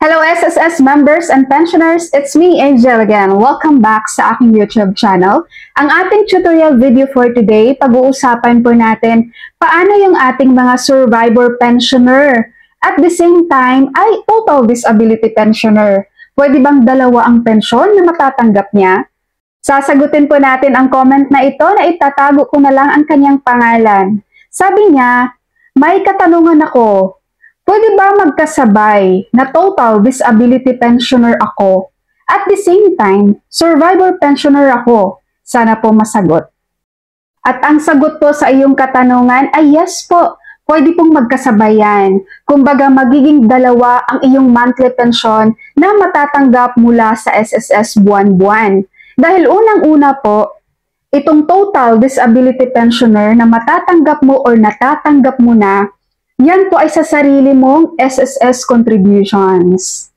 Hello SSS members and pensioners, it's me Angel again. Welcome back sa aking YouTube channel. Ang ating tutorial video for today, pag-uusapan po natin paano yung ating mga survivor pensioner at the same time ay total disability pensioner. Pwede bang dalawa ang pensyon na matatanggap niya? Sasagutin po natin ang comment na ito na itatago ko na lang ang kanyang pangalan. Sabi niya, may katanungan ako. Pwede ba magkasabay na total disability pensioner ako at the same time, survivor pensioner ako? Sana po masagot. At ang sagot po sa iyong katanungan ay yes po, pwede pong magkasabay yan. Kumbaga magiging dalawa ang iyong monthly pension na matatanggap mula sa SSS buwan-buwan. Dahil unang-una po, itong total disability pensioner na matatanggap mo or natatanggap mo na, yan po ay sa sarili mong SSS contributions.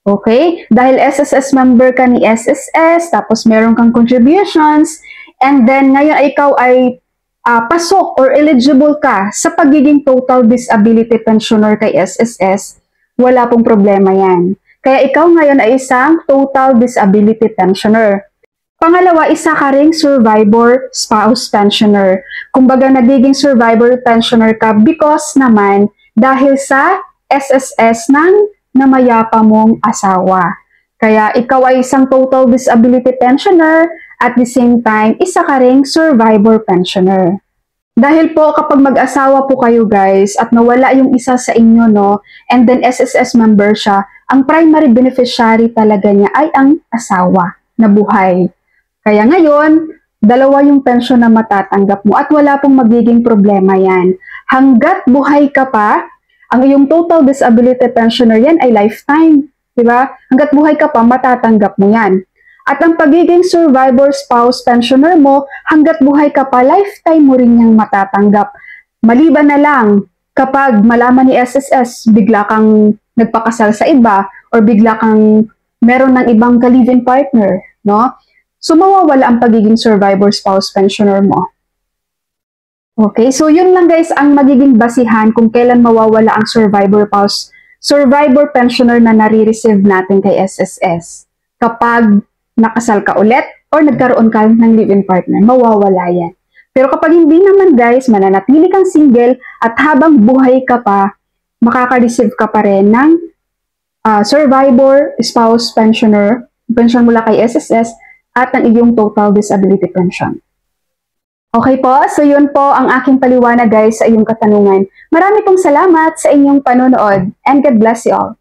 Okay? Dahil SSS member ka ni SSS, tapos meron kang contributions, and then ngayon ikaw ay pasok or eligible ka sa pagiging total disability pensioner kay SSS, wala pong problema yan. Kaya ikaw ngayon ay isang total disability pensioner. Pangalawa, isa ka ring survivor spouse pensioner. Kumbaga, nagiging survivor pensioner ka because naman dahil sa SSS ng namayapa mong asawa. Kaya ikaw ay isang total disability pensioner at the same time, isa ka ring survivor pensioner. Dahil po kapag mag-asawa po kayo guys at nawala yung isa sa inyo no, and then SSS member siya, ang primary beneficiary talaga niya ay ang asawa na buhay. Kaya ngayon, dalawa yung pensyon na matatanggap mo at wala pong magiging problema yan. Hanggat buhay ka pa, ang iyong total disability pensioner yan ay lifetime. Diba? Hanggat buhay ka pa, matatanggap mo yan. At ang pagiging survivor spouse pensioner mo, hanggat buhay ka pa, lifetime mo rin yung matatanggap. Maliban na lang, kapag malaman ni SSS, bigla kang nagpakasal sa iba or bigla kang meron ng ibang ka-live-in partner, no? So, mawawala ang pagiging survivor spouse pensioner mo. Okay, so yun lang guys ang magiging basihan kung kailan mawawala ang survivor pensioner na nare-receive natin kay SSS. Kapag nakasal ka ulit or nagkaroon ka ng live-in partner, mawawala yan. Pero kapag hindi naman guys, mananatili kang single at habang buhay ka pa, makaka-receive ka pa rin ng survivor spouse pensioner, pension mula kay SSS, at ang iyong total disability pension. Okay po, so yun po ang aking paliwanag guys sa iyong katanungan. Marami pong salamat sa inyong panonood and God bless you all.